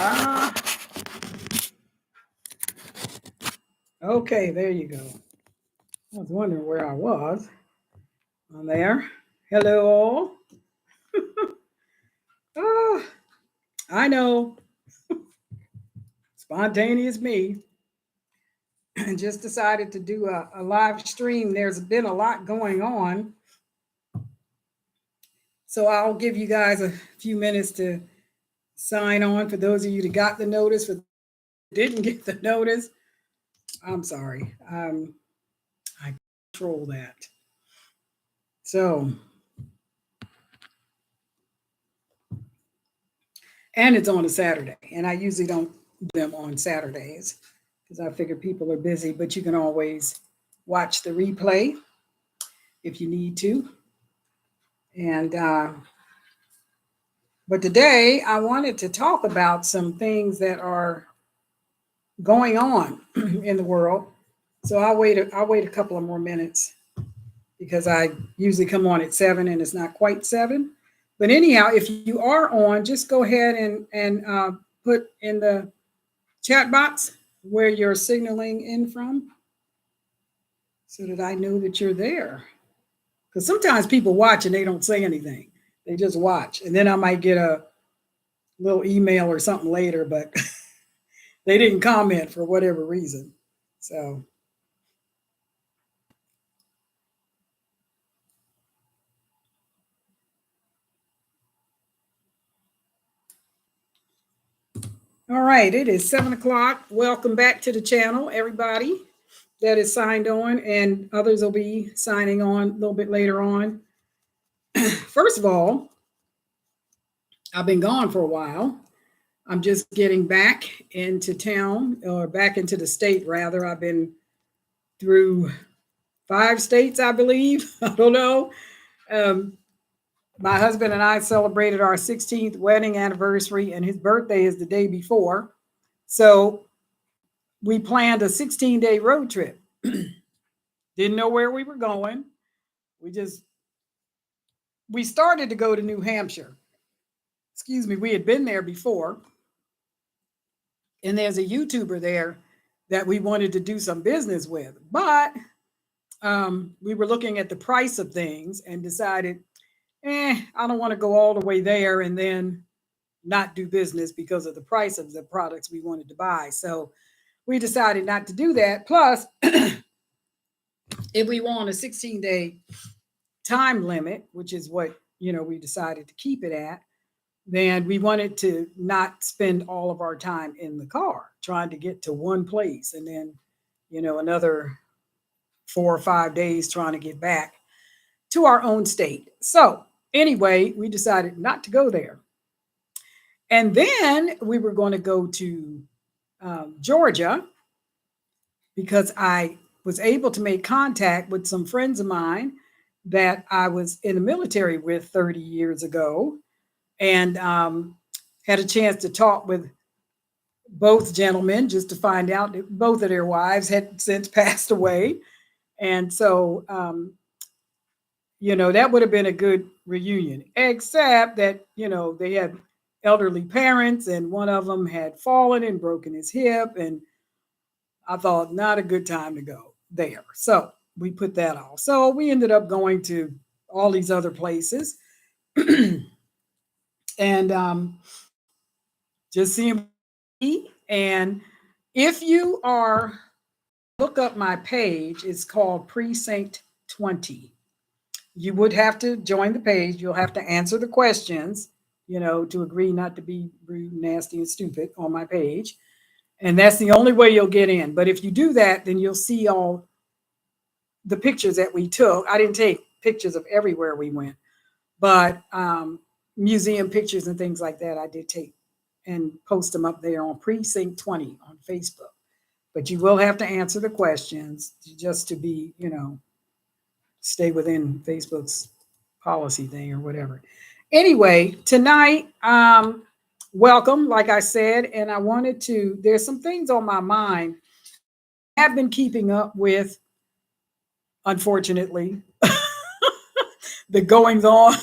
Ah, okay, there you go. I was wondering where I was on there. Hello, all. Oh, I know, spontaneous me. And just decided to do a live stream. There's been a lot going on. So I'll give you guys a few minutes to sign on. For those of you that got the notice, for didn't get the notice, I'm sorry. I control that. So, and it's on a Saturday, and I usually don't do them on Saturdays because I figure people are busy, but you can always watch the replay if you need to. And but today I wanted to talk about some things that are going on in the world. So I'll wait a couple of more minutes because I usually come on at 7 and it's not quite 7. But anyhow, if you are on, just go ahead and put in the chat box where you're signaling in from so that I know that you're there. Because sometimes people watch and they don't say anything. They just watch. And then I might get a little email or something later, but they didn't comment for whatever reason. So, all right, it is 7 o'clock. Welcome back to the channel, everybody that is signed on, and others will be signing on a little bit later on. First of all, I've been gone for a while. I'm just getting back into town, or back into the state, rather. I've been through 5 states, I believe. I don't know. Um, my husband and I celebrated our 16th wedding anniversary, and his birthday is the day before. So we planned a 16-day road trip. Didn't know where we were going. We started to go to New Hampshire. Excuse me, we had been there before. And there's a YouTuber there that we wanted to do some business with. But we were looking at the price of things and decided, I don't want to go all the way there and then not do business because of the price of the products we wanted to buy. So we decided not to do that. Plus, if we want a 16-day time limit, which is what we decided to keep it at, then we wanted to not spend all of our time in the car trying to get to one place and then another 4 or 5 days trying to get back to our own state. So anyway, we decided not to go there. And then we were going to go to Georgia because I was able to make contact with some friends of mine that I was in the military with 30 years ago, and had a chance to talk with both gentlemen just to find out that both of their wives had since passed away. And so, that would have been a good reunion, except that, they had elderly parents and one of them had fallen and broken his hip. And I thought, not a good time to go there. So we put that off. So we ended up going to all these other places and just seeing. And if you are, look up my page, it's called Precinct 20. You would have to join the page. You'll have to answer the questions, to agree not to be rude, nasty, and stupid on my page. And that's the only way you'll get in. But if you do that, then you'll see all the pictures that we took. I didn't take pictures of everywhere we went, but museum pictures and things like that I did take and post them up there on Precinct 20 on Facebook. But you will have to answer the questions just to be, stay within Facebook's policy thing or whatever. Anyway, tonight, welcome, like I said, and I wanted to, there's some things on my mind I have been keeping up with, unfortunately, the goings on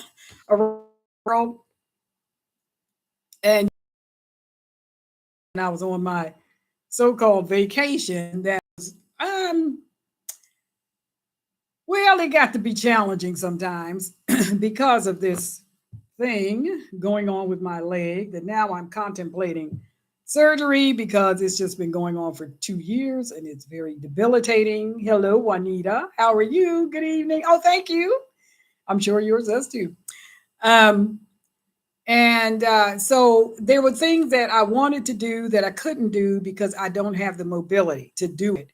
around the world. And I was on my so-called vacation that um well, it got to be challenging sometimes because of this thing going on with my leg that now I'm contemplating surgery because it's just been going on for 2 years and it's very debilitating. Hello, Juanita. How are you? Good evening. Oh, thank you. I'm sure yours does too. Um, and so there were things that I wanted to do that I couldn't do because I don't have the mobility to do it,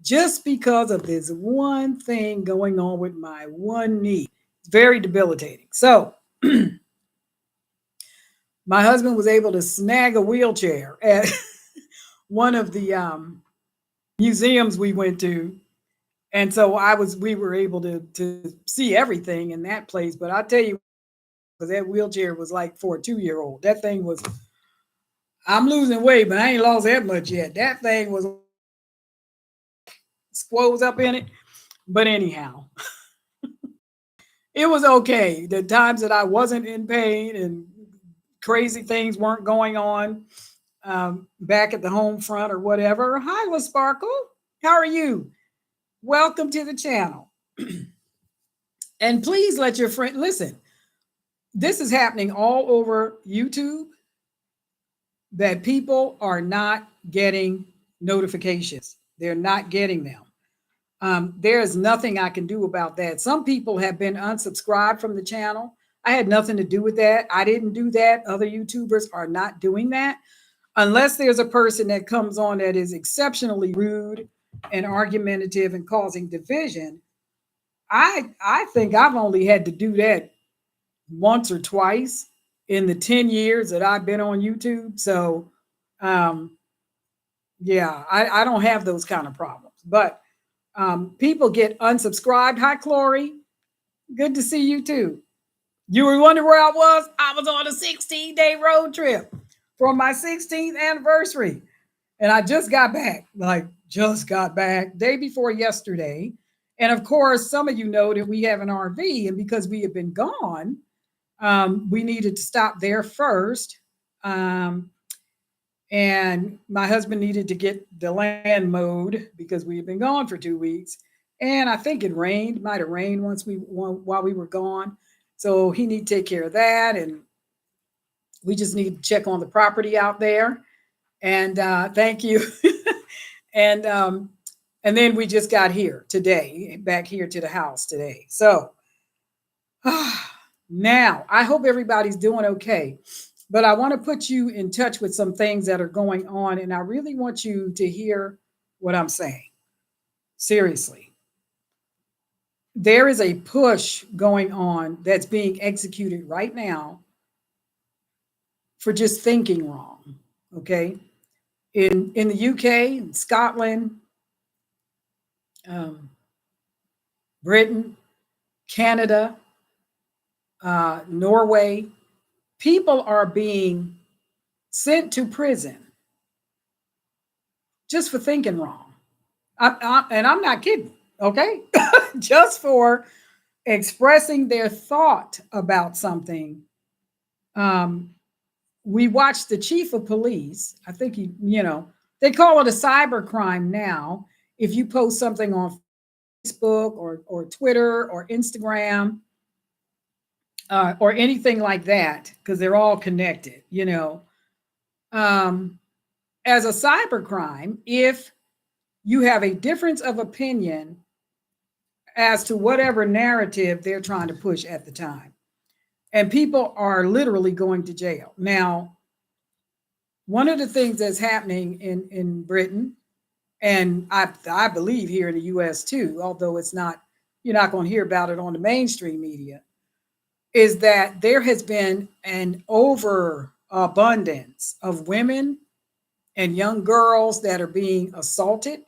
just because of this one thing going on with my one knee. It's very debilitating. So my husband was able to snag a wheelchair at one of the museums we went to. And so we were able to see everything in that place. But I tell you, because that wheelchair was like for a 2-year-old. That thing was, I'm losing weight, but I ain't lost that much yet. That thing was squoze up in it. But anyhow, it was okay. The times that I wasn't in pain and crazy things weren't going on back at the home front or whatever. Hi, La Sparkle. How are you? Welcome to the channel. And please let your friend listen. This is happening all over YouTube that people are not getting notifications. They're not getting them. There is nothing I can do about that. Some people have been unsubscribed from the channel. I had nothing to do with that. I didn't do that. Other YouTubers are not doing that. Unless there's a person that comes on that is exceptionally rude and argumentative and causing division, I think I've only had to do that once or twice in the 10 years that I've been on YouTube. So um, yeah, I don't have those kind of problems. But people get unsubscribed. Hi, Chloe. Good to see you too. You were wondering where I was? I was on a 16-day road trip for my 16th anniversary. And I just got back, like just got back day before yesterday. And of course, some of you know that we have an RV, and because we have been gone, we needed to stop there first. Um, and my husband needed to get the land mowed because we had been gone for 2 weeks. And I think it rained, might have rained while we were gone. So he needed to take care of that. And we just need to check on the property out there. And thank you. and and then we just got here today, back here to the house today. So now I hope everybody's doing okay. But I want to put you in touch with some things that are going on, and I really want you to hear what I'm saying. Seriously. There is a push going on that's being executed right now for just thinking wrong. Okay. In the UK, in Scotland, um, Britain, Canada, Norway, people are being sent to prison just for thinking wrong. And I'm not kidding, okay? Just for expressing their thought about something. We watched the chief of police. I think they call it a cyber crime now. If you post something on Facebook or Twitter or Instagram or anything like that, because they're all connected, as a cyber crime, if you have a difference of opinion as to whatever narrative they're trying to push at the time. And people are literally going to jail. Now, one of the things that's happening in Britain, and I believe here in the US too, although you're not going to hear about it on the mainstream media, is that there has been an overabundance of women and young girls that are being assaulted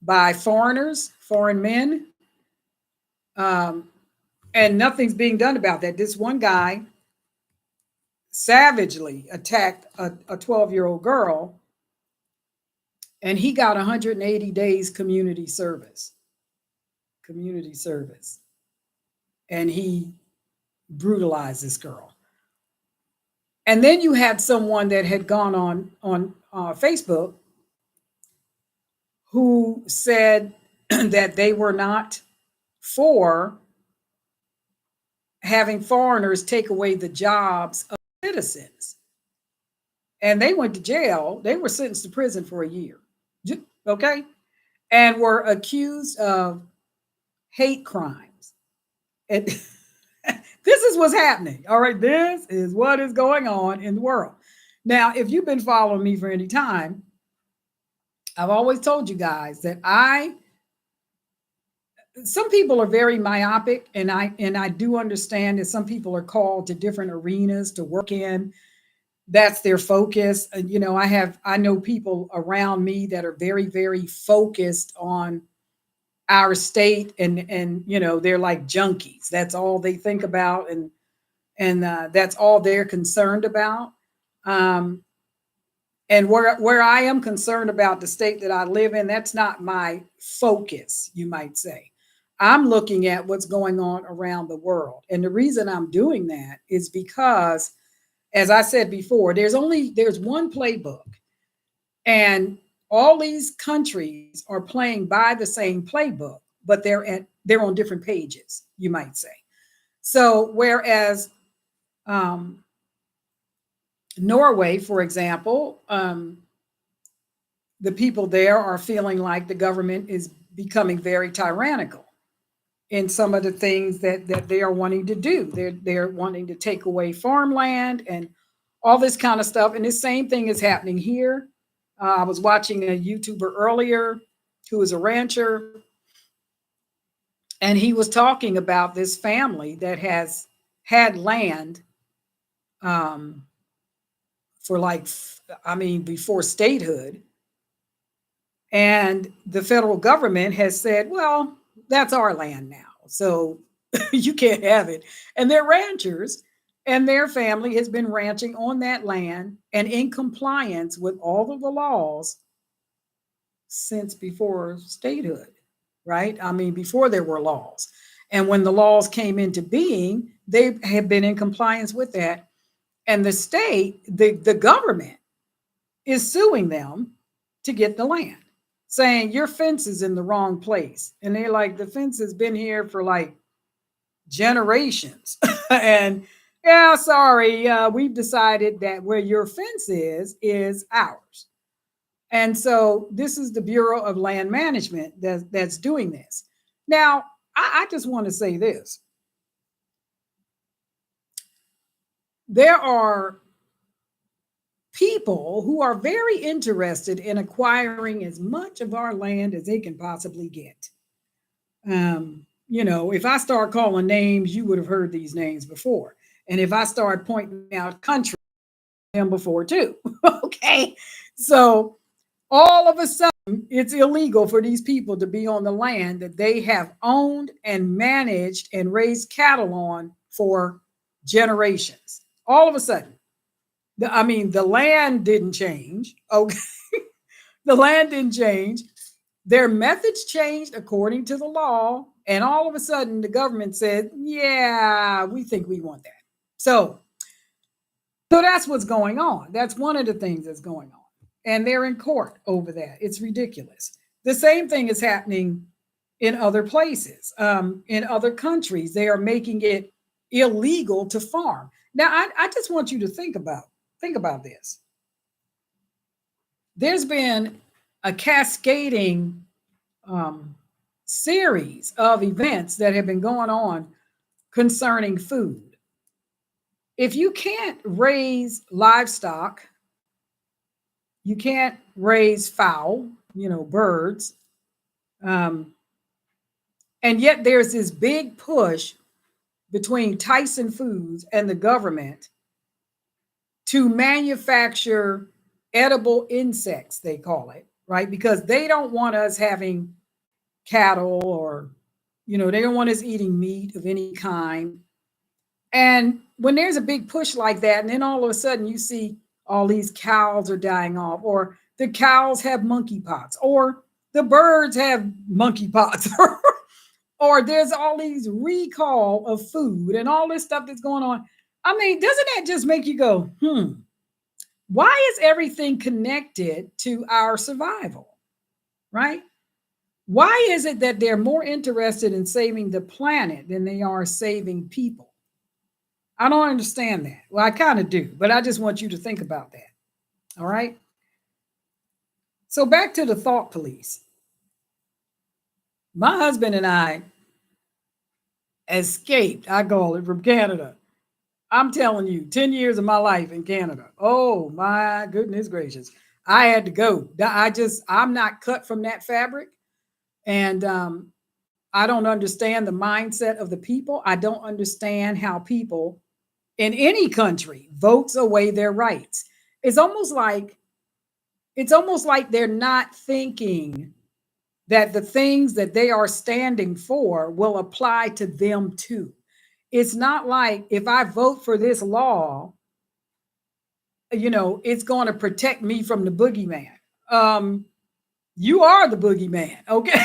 by foreign men, and nothing's being done about that. This one guy savagely attacked a 12-year-old girl, and he got 180 days community service. And he brutalized this girl. And then you had someone that had gone on Facebook who said that they were not for having foreigners take away the jobs of citizens. And they went to jail. They were sentenced to prison for a year. Okay. And were accused of hate crimes. And this is what's happening. All right. This is what is going on in the world. Now, if you've been following me for any time, I've always told you guys that some people are very myopic, and I do understand that some people are called to different arenas to work in. That's their focus. You know, I know people around me that are very, very focused on our state, and you know, they're like junkies. That's all they think about, and that's all they're concerned about. Um, and where I am concerned about the state that I live in, that's not my focus, you might say. I'm looking at what's going on around the world. And the reason I'm doing that is because, as I said before, there's one playbook, and all these countries are playing by the same playbook, but they're on different pages, you might say. So whereas Norway, for example, the people there are feeling like the government is becoming very tyrannical in some of the things that they are wanting to do. They're wanting to take away farmland and all this kind of stuff. And the same thing is happening here. I was watching a YouTuber earlier who is a rancher, and he was talking about this family that has had land um, for like, I mean, before statehood. And the federal government has said, well, that's our land now. So you can't have it. And they're ranchers, and their family has been ranching on that land and in compliance with all of the laws since before statehood, right? I mean, before there were laws. And when the laws came into being, they have been in compliance with that. And the state, the government is suing them to get the land, saying your fence is in the wrong place. And they're like, the fence has been here for like generations. And yeah, sorry, we've decided that where your fence is ours. And so this is the Bureau of Land Management that's doing this. Now, I just want to say this. There are people who are very interested in acquiring as much of our land as they can possibly get. You know, if I start calling names, you would have heard these names before. And if I start pointing out countries, them before too. Okay. So all of a sudden, it's illegal for these people to be on the land that they have owned and managed and raised cattle on for generations. All of a sudden, I mean, the land didn't change. Okay. The land didn't change. Their methods changed according to the law. And all of a sudden, the government said, yeah, we think we want that. So that's what's going on. That's one of the things that's going on. And they're in court over that. It's ridiculous. The same thing is happening in other places, in other countries. They are making it illegal to farm. Now, I just want you to think about this. There's been a cascading series of events that have been going on concerning food. If you can't raise livestock, you can't raise fowl, you know, birds. Um, and yet there's this big push between Tyson Foods and the government to manufacture edible insects, they call it, right? Because they don't want us having cattle, or, you know, they don't want us eating meat of any kind. And when there's a big push like that, and then all of a sudden you see all these cows are dying off, or the cows have monkeypox, or the birds have monkeypox, or there's all these recall of food and all this stuff that's going on. I mean, doesn't that just make you go, why is everything connected to our survival, right? Why is it that they're more interested in saving the planet than they are saving people? I don't understand that. Well, I kind of do, but I just want you to think about that. All right. So back to the thought police. My husband and I escaped, I call it, from Canada. I'm telling you, 10 years of my life in Canada. Oh my goodness gracious. I had to go. I'm not cut from that fabric. And I don't understand the mindset of the people. I don't understand how people in any country votes away their rights. It's almost like they're not thinking that the things that they are standing for will apply to them too. It's not like if I vote for this law, it's going to protect me from the boogeyman. You are the boogeyman, okay?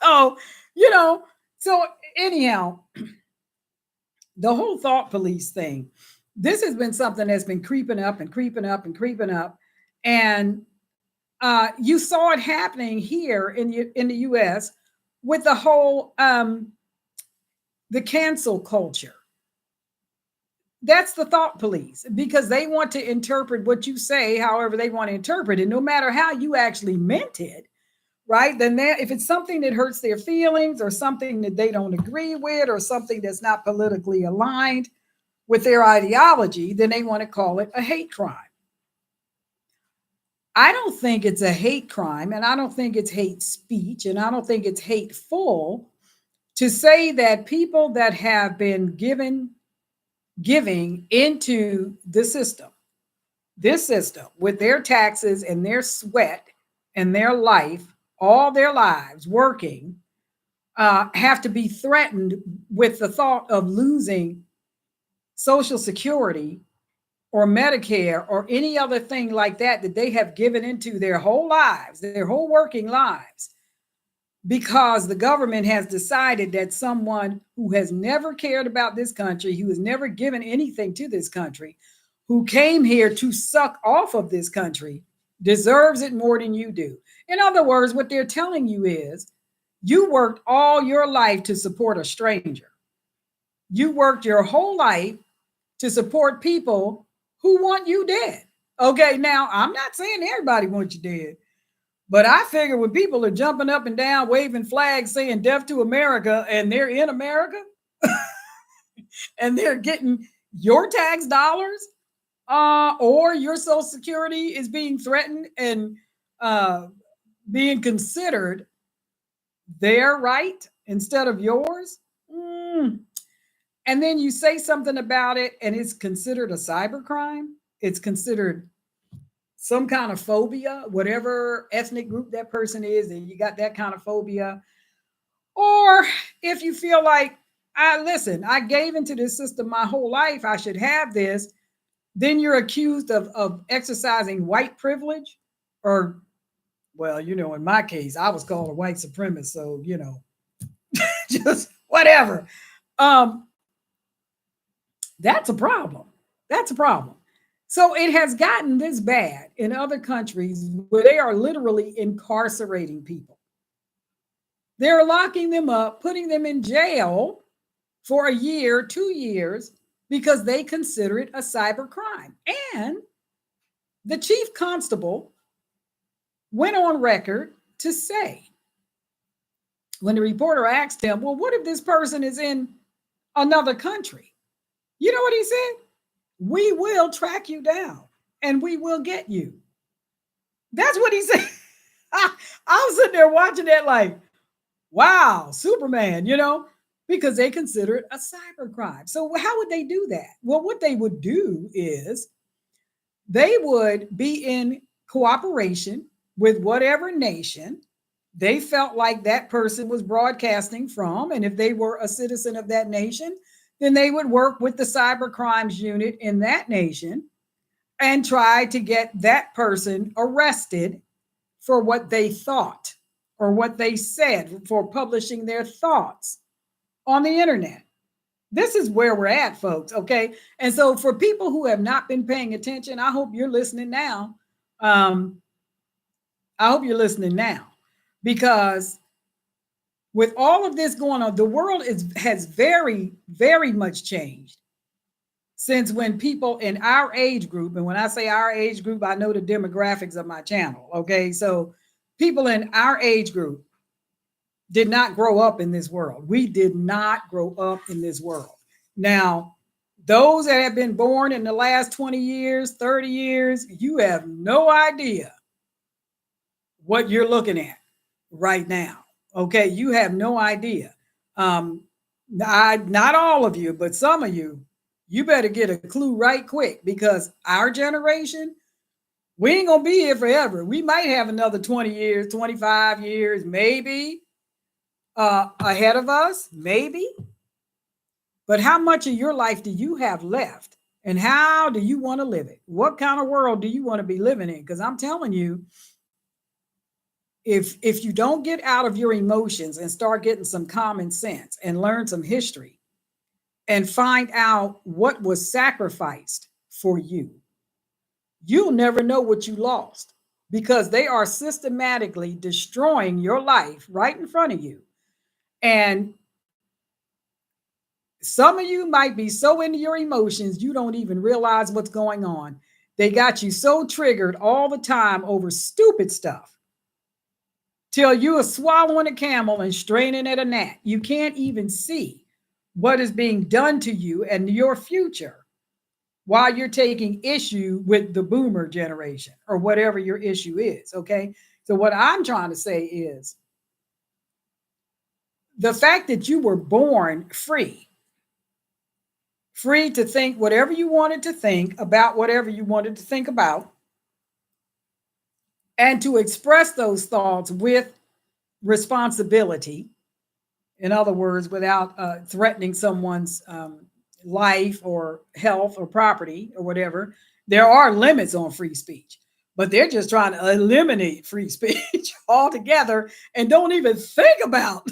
so, you know, so anyhow, the whole thought police thing, this has been something that's been creeping up and creeping up and creeping up. And you saw it happening here in the U.S. with the whole the cancel culture. That's the thought police because they want to interpret what you say however they want to interpret it, no matter how you actually meant it, right? Then if it's something that hurts their feelings or something that they don't agree with or something that's not politically aligned with their ideology, then they want to call it a hate crime. I don't think it's a hate crime, and I don't think it's hate speech, and I don't think it's hateful to say that people that have been giving into this system with their taxes and their sweat and their life, all their lives working, have to be threatened with the thought of losing Social Security or Medicare or any other thing like that they have given into their whole lives, their whole working lives, because the government has decided that someone who has never cared about this country, who has never given anything to this country, who came here to suck off of this country, deserves it more than you do. In other words, what they're telling you is you worked all your life to support a stranger. You worked your whole life to support people who want you dead. Okay, now I'm not saying everybody wants you dead, but I figure when people are jumping up and down, waving flags, saying death to America, and they're in America and they're getting your tax dollars, or your Social Security is being threatened and being considered their right instead of yours. And then you say something about it and it's considered a cyber crime. It's considered some kind of phobia, whatever ethnic group that person is, and you got that kind of phobia. Or if you feel like, I gave into this system my whole life, I should have this, then you're accused of exercising white privilege. Or, well, in my case, I was called a white supremacist, so, just whatever. That's a problem. That's a problem. So it has gotten this bad in other countries where they are literally incarcerating people. They're locking them up, putting them in jail for a year, 2 years, because they consider it a cyber crime. And the chief constable went on record to say, when the reporter asked him, well, what if this person is in another country? You know what he said? We will track you down and we will get you. That's what he said. I was sitting there watching that like, wow, Superman, because they consider it a cyber crime. So how would they do that? Well, what they would do is they would be in cooperation with whatever nation they felt like that person was broadcasting from. And if they were a citizen of that nation, then they would work with the cyber crimes unit in that nation and try to get that person arrested for what they thought or what they said, for publishing their thoughts on the internet. This is where we're at, folks. Okay. And so for people who have not been paying attention, I hope you're listening now. Um, I hope you're listening now because with all of this going on, the world has very, very much changed since when people in our age group, and when I say our age group, I know the demographics of my channel. Okay. So people in our age group did not grow up in this world. We did not grow up in this world. Now, those that have been born in the last 20 years, 30 years, you have no idea what you're looking at right now. Okay, you have no idea. Um, not all of you, but some of you, you better get a clue right quick because our generation, we ain't gonna be here forever. We might have another 20 years, 25 years, maybe ahead of us, maybe. But how much of your life do you have left? And how do you want to live it? What kind of world do you want to be living in? Because I'm telling you, if you don't get out of your emotions and start getting some common sense and learn some history and find out what was sacrificed for you, you'll never know what you lost because they are systematically destroying your life right in front of you. And some of you might be so into your emotions, you don't even realize what's going on. They got you so triggered all the time over stupid stuff till you are swallowing a camel and straining at a gnat. You can't even see what is being done to you and your future while you're taking issue with the boomer generation or whatever your issue is. Okay. So, what I'm trying to say is the fact that you were born free to think whatever you wanted to think about whatever you wanted to think about, and to express those thoughts with responsibility. In other words, without threatening someone's life or health or property or whatever. There are limits on free speech, but they're just trying to eliminate free speech altogether and don't even think about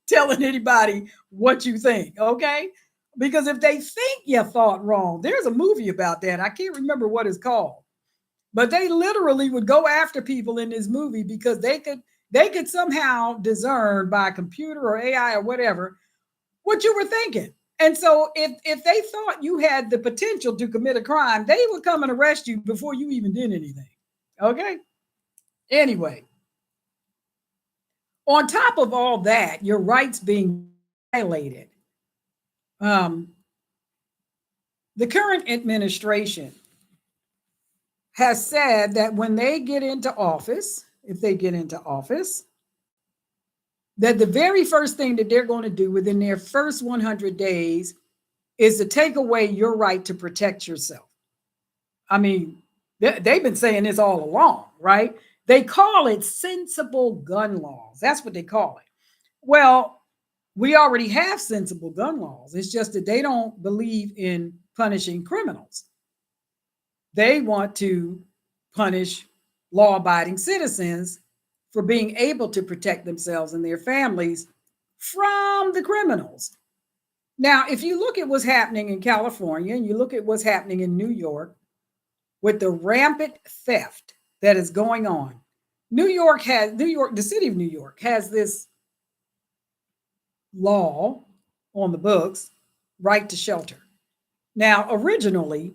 telling anybody what you think, okay? Because if they think you thought wrong, there's a movie about that. I can't remember what it's called, but they literally would go after people in this movie because they could somehow discern by computer or AI or whatever what you were thinking. And so if they thought you had the potential to commit a crime, they would come and arrest you before you even did anything. Okay? Anyway, on top of all that, your rights being violated. Um, the current administration has said that when they get into office, if they get into office, that the very first thing that they're going to do within their first 100 days is to take away your right to protect yourself. I mean, they've been saying this all along, right? They call it sensible gun laws. That's what they call it. Well, we already have sensible gun laws. It's just that they don't believe in punishing criminals. They want to punish law abiding citizens for being able to protect themselves and their families from the criminals. Now, if you look at what's happening in California and you look at what's happening in New York with the rampant theft that is going on, the city of New York has this law on the books, right to shelter. Now, originally,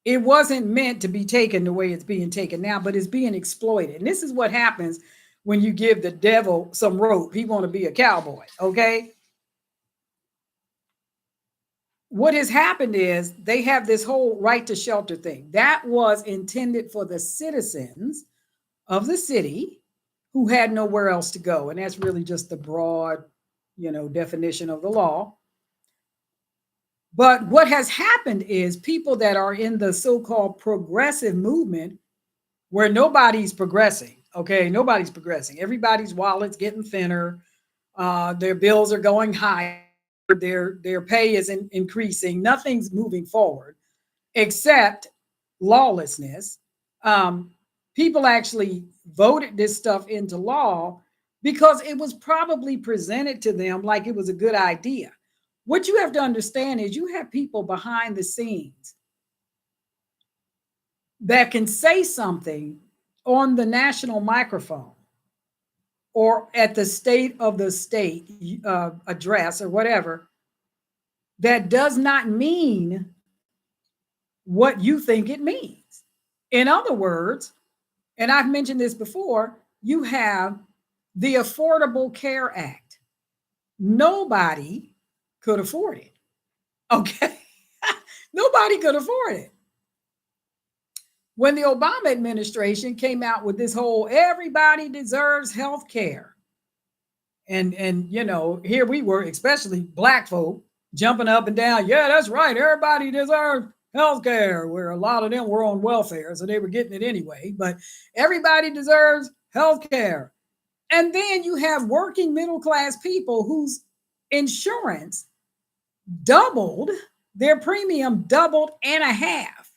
it wasn't meant to be taken the way it's being taken now, but it's being exploited. And this is what happens when you give the devil some rope. He want to be a cowboy, okay? What has happened is they have this whole right to shelter thing. That was intended for the citizens of the city who had nowhere else to go. And that's really just the broad, definition of the law. But what has happened is people that are in the so-called progressive movement, where nobody's progressing, okay? Nobody's progressing. Everybody's wallet's getting thinner. Their bills are going higher. Their pay is increasing. Nothing's moving forward except lawlessness. People actually voted this stuff into law because it was probably presented to them like it was a good idea. What you have to understand is you have people behind the scenes that can say something on the national microphone or at the state of the state address or whatever that does not mean what you think it means. In other words, and I've mentioned this before, you have the Affordable Care Act. Nobody could afford it. Okay. Nobody could afford it. When the Obama administration came out with this whole everybody deserves health care. And you know, here we were, especially black folk, jumping up and down. Yeah, that's right. Everybody deserves health care, where a lot of them were on welfare, so they were getting it anyway. But everybody deserves health care. And then you have working middle class people whose insurance doubled, their premium doubled and a half,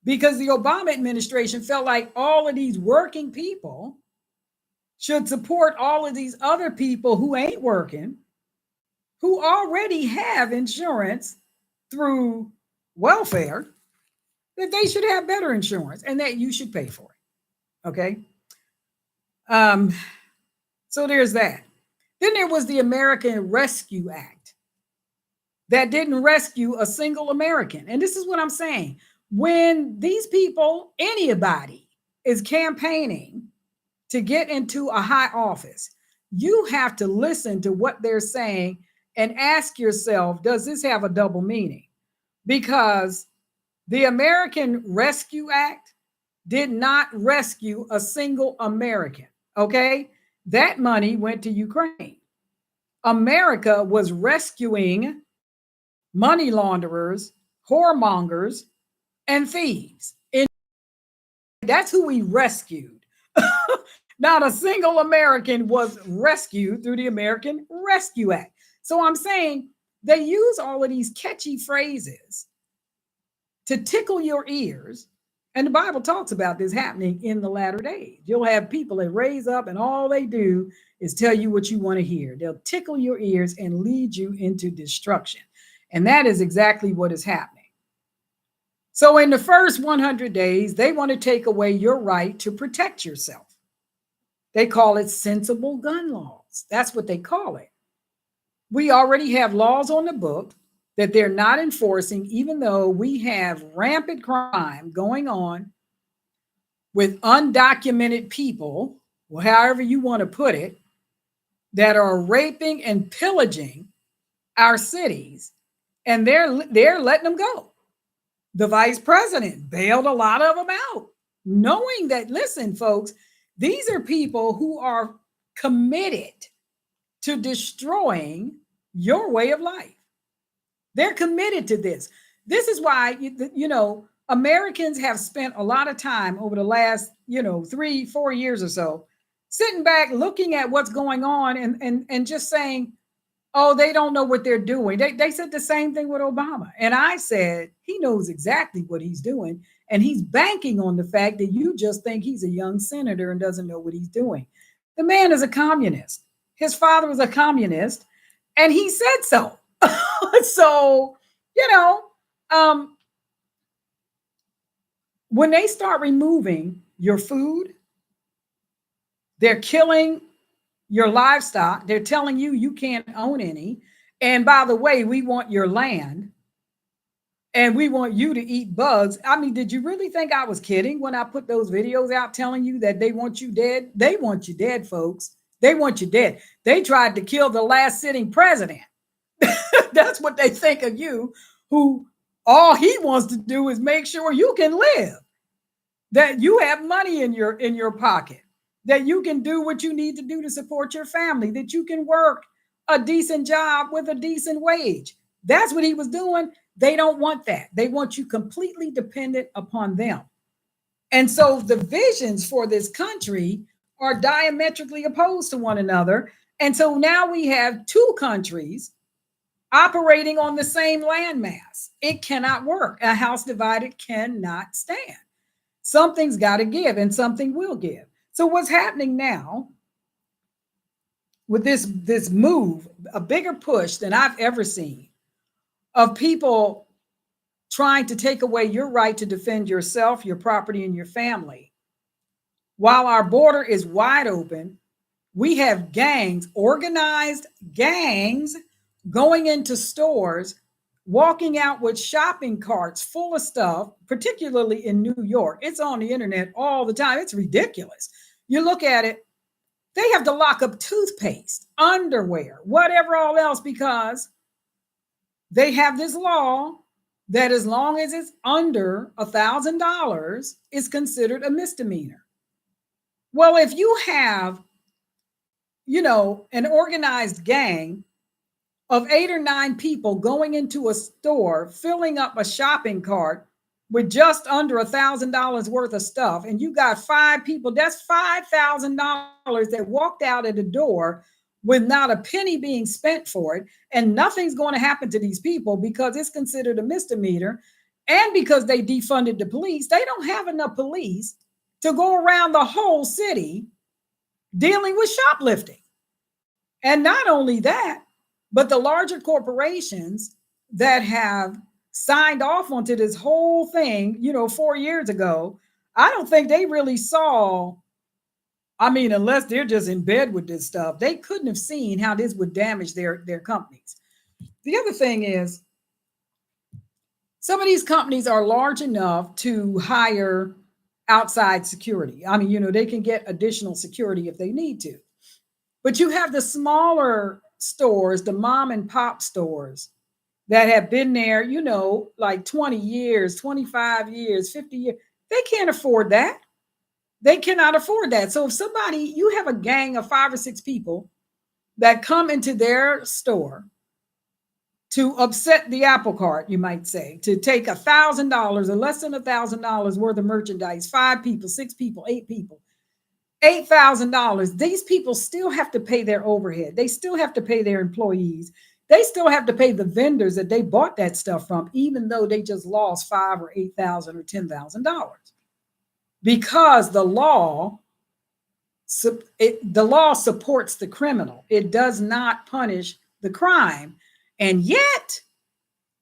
because the Obama administration felt like all of these working people should support all of these other people who ain't working, who already have insurance through welfare, that they should have better insurance and that you should pay for it. Okay. So there's that. Then there was the American Rescue Act that didn't rescue a single American. And this is what I'm saying. When these people, anybody, is campaigning to get into a high office, you have to listen to what they're saying and ask yourself, does this have a double meaning? Because the American Rescue Act did not rescue a single American. Okay. That money went to Ukraine. America was rescuing money launderers, whoremongers, and thieves. And that's who we rescued. Not a single American was rescued through the American Rescue Act. So I'm saying they use all of these catchy phrases to tickle your ears. And the Bible talks about this happening in the latter days. You'll have people that raise up and all they do is tell you what you want to hear. They'll tickle your ears and lead you into destruction. And that is exactly what is happening. So in the first 100 days, they want to take away your right to protect yourself. They call it sensible gun laws. That's what they call it. We already have laws on the book that they're not enforcing, even though we have rampant crime going on with undocumented people, well, however you want to put it, that are raping and pillaging our cities, and they're letting them go. The vice president bailed a lot of them out, knowing that, listen, folks, these are people who are committed to destroying your way of life. They're committed to this. This is why, Americans have spent a lot of time over the last, 3-4 years or so, sitting back, looking at what's going on and just saying, oh, they don't know what they're doing. They said the same thing with Obama. And I said, he knows exactly what he's doing. And he's banking on the fact that you just think he's a young senator and doesn't know what he's doing. The man is a communist. His father was a communist, and he said so. So, when they start removing your food, they're killing your livestock. They're telling you you can't own any. And by the way, we want your land and we want you to eat bugs. I mean, did you really think I was kidding when I put those videos out telling you that they want you dead? They want you dead, folks. They want you dead. They tried to kill the last sitting president. That's what they think of you, who all he wants to do is make sure you can live, that you have money in your pocket, that you can do what you need to do to support your family, that you can work a decent job with a decent wage. That's what he was doing. They don't want that. They want you completely dependent upon them. And so the visions for this country are diametrically opposed to one another. And so now we have two countries operating on the same landmass. It cannot work. A house divided cannot stand. Something's got to give, and something will give. So what's happening now with this move, a bigger push than I've ever seen of people trying to take away your right to defend yourself, your property, and your family. While our border is wide open, we have gangs, organized gangs, going into stores, walking out with shopping carts full of stuff, particularly in New York. It's on the internet all the time. It's ridiculous. You look at it, they have to lock up toothpaste, underwear, whatever all else, because they have this law that as long as it's under $1,000, is considered a misdemeanor. Well, if you have, an organized gang of 8 or 9 people going into a store, filling up a shopping cart with just under $1,000 worth of stuff, and you got 5 people, that's $5,000 that walked out of the door with not a penny being spent for it, and nothing's going to happen to these people because it's considered a misdemeanor, and because they defunded the police. They don't have enough police to go around the whole city dealing with shoplifting. And not only that, but the larger corporations that have signed off onto this whole thing, 4 years ago, I don't think they really saw. I mean, unless they're just in bed with this stuff, they couldn't have seen how this would damage their companies. The other thing is, some of these companies are large enough to hire outside security. I mean, they can get additional security if they need to. But you have the smaller stores, the mom and pop stores that have been there, like 20 years, 25 years, 50 years. They can't afford that. They cannot afford that. So if you have a gang of 5 or 6 people that come into their store to upset the apple cart, you might say, to take $1,000 or less than $1,000 worth of merchandise, 5 people, 6 people, 8 people, $8,000. These people still have to pay their overhead. They still have to pay their employees. They still have to pay the vendors that they bought that stuff from, even though they just lost $5,000 or $8,000 or $10,000. Because the law supports the criminal. It does not punish the crime. And yet,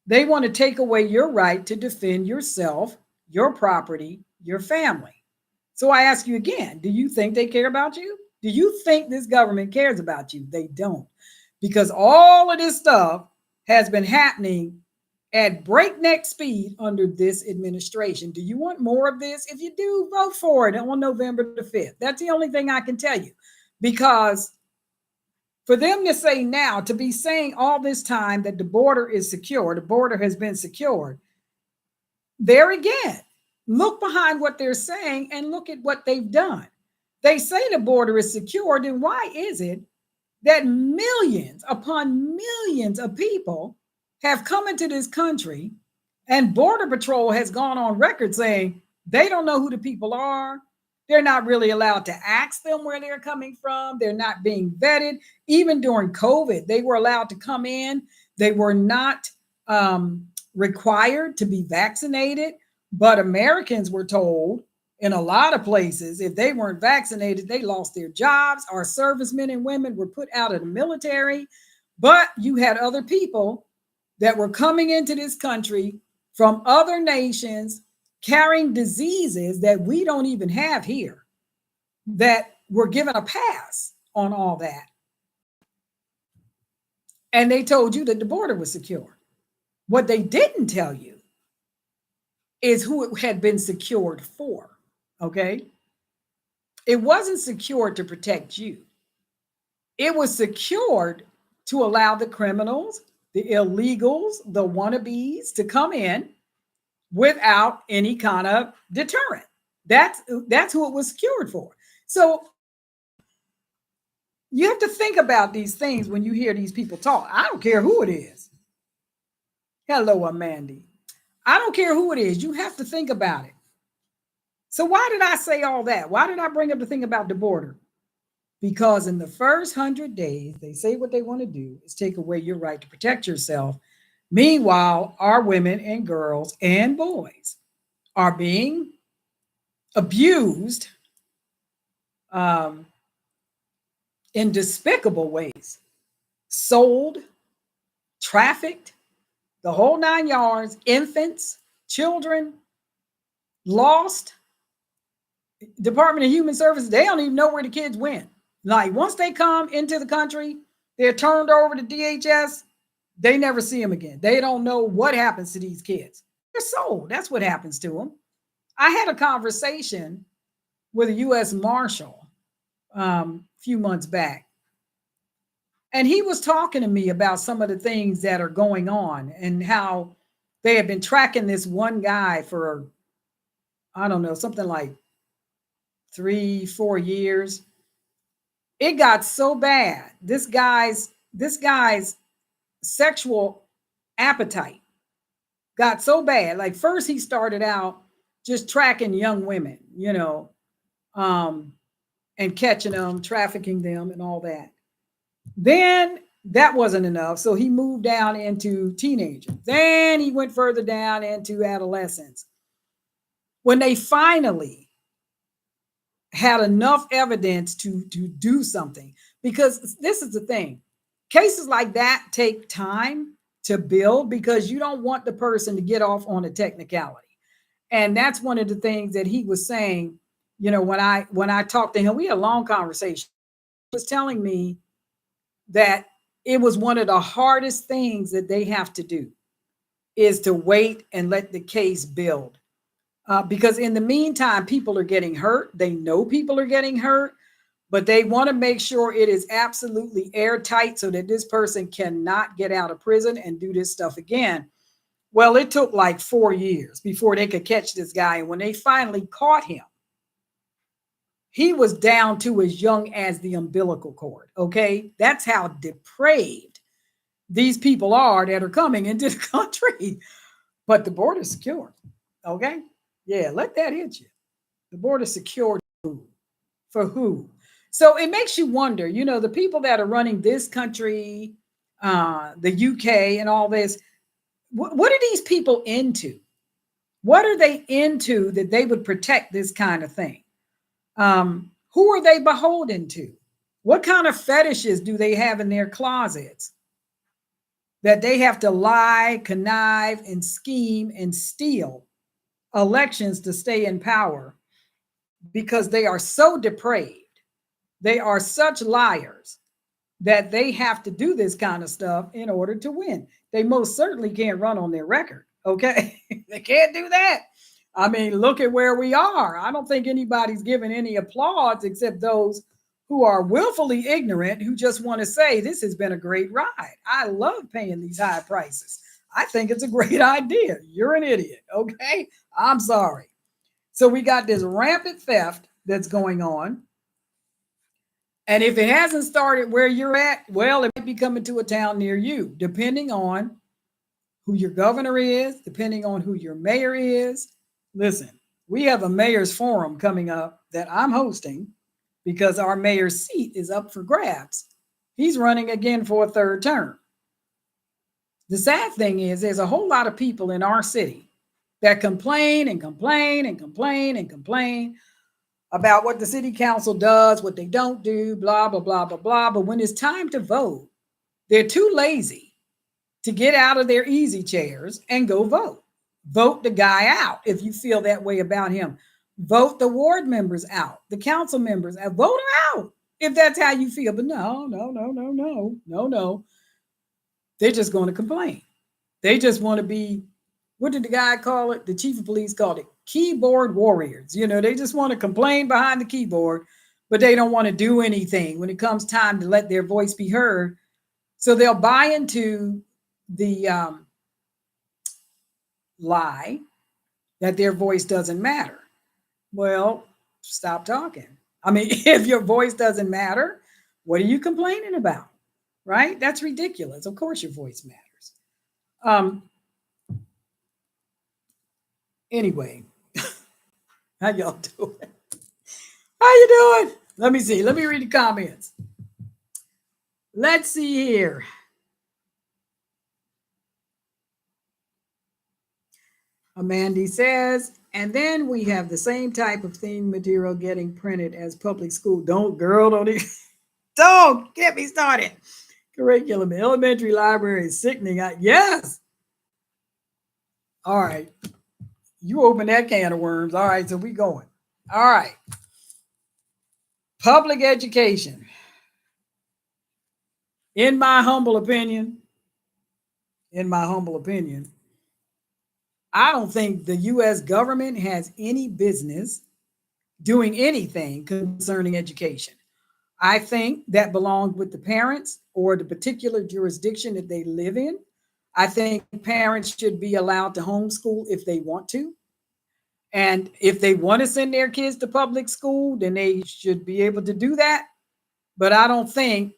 they want to take away your right to defend yourself, your property, your family. So I ask you again, do you think they care about you? Do you think this government cares about you? They don't. Because all of this stuff has been happening at breakneck speed under this administration. Do you want more of this? If you do, vote for it on November the 5th. That's the only thing I can tell you. Because for them to say now, to be saying all this time that the border is secure, the border has been secured, there again, look behind what they're saying and look at what they've done. They say the border is secure, then why is it that millions upon millions of people have come into this country, and Border Patrol has gone on record saying they don't know who the people are. They're not really allowed to ask them where they're coming from. They're not being vetted. Even during COVID, they were allowed to come in. They were not required to be vaccinated, but Americans were told in a lot of places, if they weren't vaccinated, they lost their jobs. Our servicemen and women were put out of the military. But you had other people that were coming into this country from other nations carrying diseases that we don't even have here, that were given a pass on all that. And they told you that the border was secure. What they didn't tell you is who it had been secured for, okay? It wasn't secured to protect you. It was secured to allow the criminals, the illegals, the wannabes to come in without any kind of deterrent. That's who it was secured for. So you have to think about these things when you hear these people talk. I don't care who it is. Hello, Amanda. I don't care who it is. You have to think about it. So why did I say all that? Why did I bring up the thing about the border? Because in the first 100 days, they say what they want to do is take away your right to protect yourself. Meanwhile, our women and girls and boys are being abused in despicable ways, sold, trafficked, the whole 9 yards, infants, children, lost. Department of Human Services, they don't even know where the kids went. Like once they come into the country, they're turned over to DHS, they never see them again. They don't know what happens to these kids. They're sold. That's what happens to them. I had a conversation with a U.S. Marshal a few months back, and he was talking to me about some of the things that are going on and how they have been tracking this one guy for, I don't know, something like 3-4 years. It got so bad. This guy's sexual appetite got so bad. Like first he started out just tracking young women, and catching them, trafficking them, and all that. Then that wasn't enough. So he moved down into teenagers. Then he went further down into adolescents. When they finally had enough evidence to do something, because this is the thing, cases like that take time to build because you don't want the person to get off on a technicality. And that's one of the things that he was saying, when I talked to him, we had a long conversation. He was telling me that it was one of the hardest things that they have to do is to wait and let the case build. Because in the meantime, people are getting hurt. They know people are getting hurt, but they want to make sure it is absolutely airtight so that this person cannot get out of prison and do this stuff again. Well, it took like 4 years before they could catch this guy. And when they finally caught him, he was down to as young as the umbilical cord. Okay. That's how depraved these people are that are coming into the country. But the border's secure. Okay. Yeah. Let that hit you. The border's secure for who? So it makes you wonder, the people that are running this country, the UK and all this, what are these people into? What are they into that they would protect this kind of thing? Who are they beholden to? What kind of fetishes do they have in their closets that they have to lie, connive, and scheme and steal elections to stay in power because they are so depraved? They are such liars that they have to do this kind of stuff in order to win. They most certainly can't run on their record. Okay. They can't do that. I mean, look at where we are. I don't think anybody's giving any applause except those who are willfully ignorant, who just want to say, this has been a great ride. I love paying these high prices. I think it's a great idea. You're an idiot. Okay. I'm sorry. So we got this rampant theft that's going on. And if it hasn't started where you're at, well, it might be coming to a town near you, depending on who your governor is, depending on who your mayor is. Listen, we have a mayor's forum coming up that I'm hosting because our mayor's seat is up for grabs. He's running again for a third term. The sad thing is there's a whole lot of people in our city that complain and complain and complain and complain about what the city council does, what they don't do, blah, blah, blah, blah, blah. But when it's time to vote, they're too lazy to get out of their easy chairs and go vote. Vote the guy out if you feel that way about him. Vote the ward members out, the council members out. Vote them out if that's how you feel. But no. They're just going to complain. They just want to be, what did the guy call it? The chief of police called it keyboard warriors. They just want to complain behind the keyboard, but they don't want to do anything when it comes time to let their voice be heard. So they'll buy into the lie that their voice doesn't matter. Well, stop talking. I mean, if your voice doesn't matter, what are you complaining about? Right? That's ridiculous. Of course your voice matters. Anyway, how y'all doing? How you doing? Let me see. Let me read the comments. Let's see here. Amanda says, and then we have the same type of theme material getting printed as public school. Don't even. Don't get me started. Curriculum, elementary library is sickening. Yes. All right. You open that can of worms. All right. So we going. All right. Public education. In my humble opinion, in my humble opinion, I don't think the US government has any business doing anything concerning education. I think that belongs with the parents or the particular jurisdiction that they live in. I think parents should be allowed to homeschool if they want to. And if they want to send their kids to public school, then they should be able to do that. But I don't think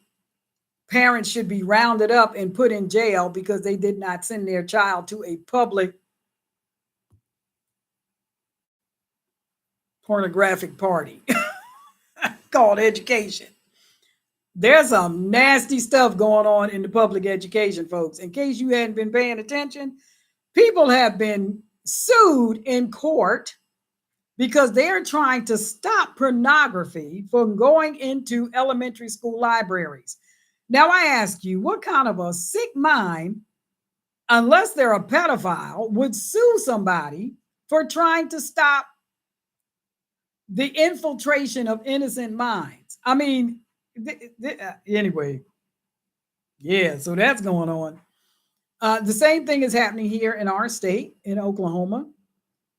parents should be rounded up and put in jail because they did not send their child to a public pornographic party called education. There's some nasty stuff going on in the public education, folks. In case you hadn't been paying attention, people have been sued in court because they're trying to stop pornography from going into elementary school libraries. Now, I ask you, what kind of a sick mind, unless they're a pedophile, would sue somebody for trying to stop the infiltration of innocent minds? I mean, anyway, yeah, so that's going on. The same thing is happening here in our state, in Oklahoma.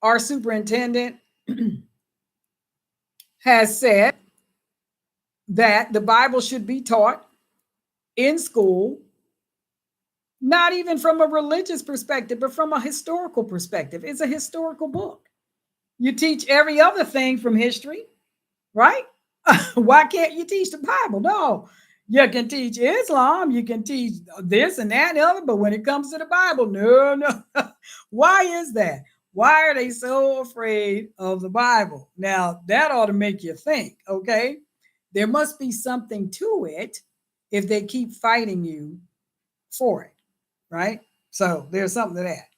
Our superintendent has said that the Bible should be taught in school, not even from a religious perspective, but from a historical perspective. It's a historical book. You teach every other thing from history, right? Why can't you teach the Bible? No, you can teach Islam, you can teach this and that and the other, but when it comes to the Bible, no, no. Why is that? Why are they so afraid of the Bible? Now, that ought to make you think, okay? There must be something to it if they keep fighting you for it, right? So there's something to that.